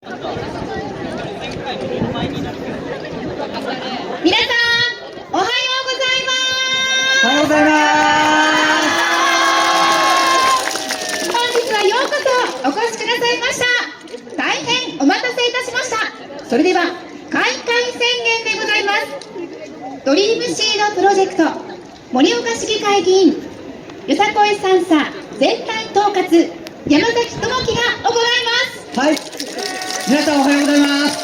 皆さん、おはようございます。おはようございます。本日はようこそお越しくださいました。大変お待たせいたしました。それでは開会宣言でございます。ドリームシードプロジェクト盛岡市議会議員よさこい3佐全体統括山崎智樹が行います。はい、皆さんおはようございます。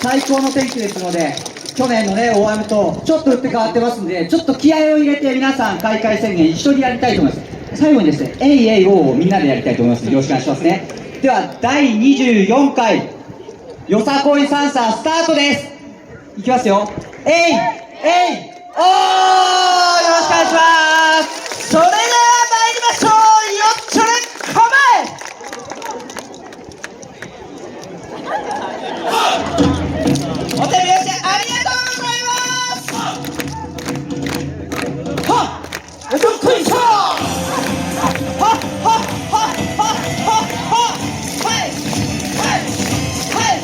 最高の天気ですので、去年のね大雨とちょっと打って変わってますんで、ちょっと気合を入れて皆さん開会宣言一緒にやりたいと思います。最後にですね、えいえいおーをみんなでやりたいと思います。よろしくお願いしますね。では第24回よさこいサンサースタートです。いきますよ。えいえいおー、よろしくお願いします。それでは参りましょう。よっちょれ構え。お手拍子ありがとうございます。はっ、よっこいしょ。はっはっはっはっはっは。はいはいはい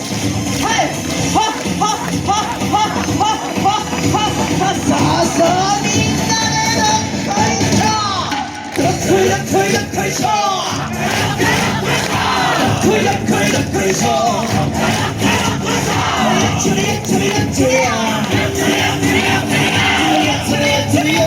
はいはっはっはっはっはっはっは。さあさあみんなでどっこいしょ。どっこいどっこいどっこいしょ。どっこいどっこいどっこいしょ。チュリチュリチュリやチュリチュリや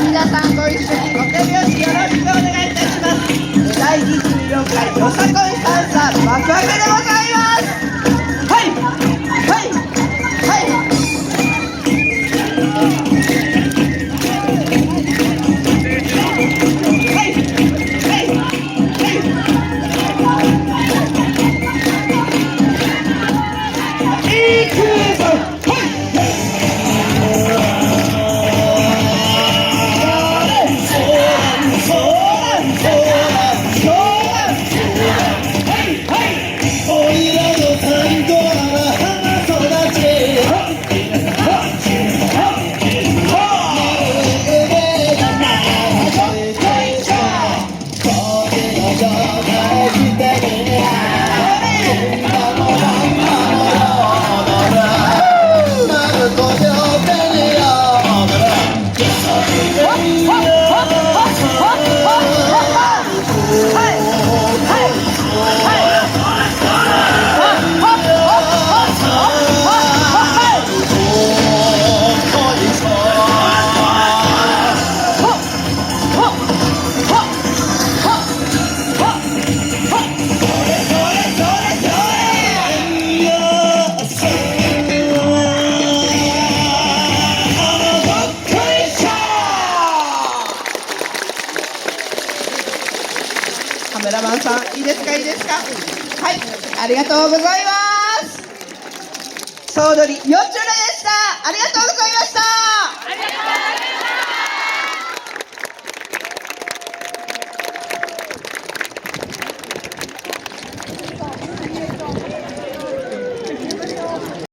皆さんご一緒にお手拍子よろしくお願いいたします。第24回よさこいサンサー幕開けでございます。はいはいはいはい、ありがとうございます。総取り4チュラでした。ありがとうございました。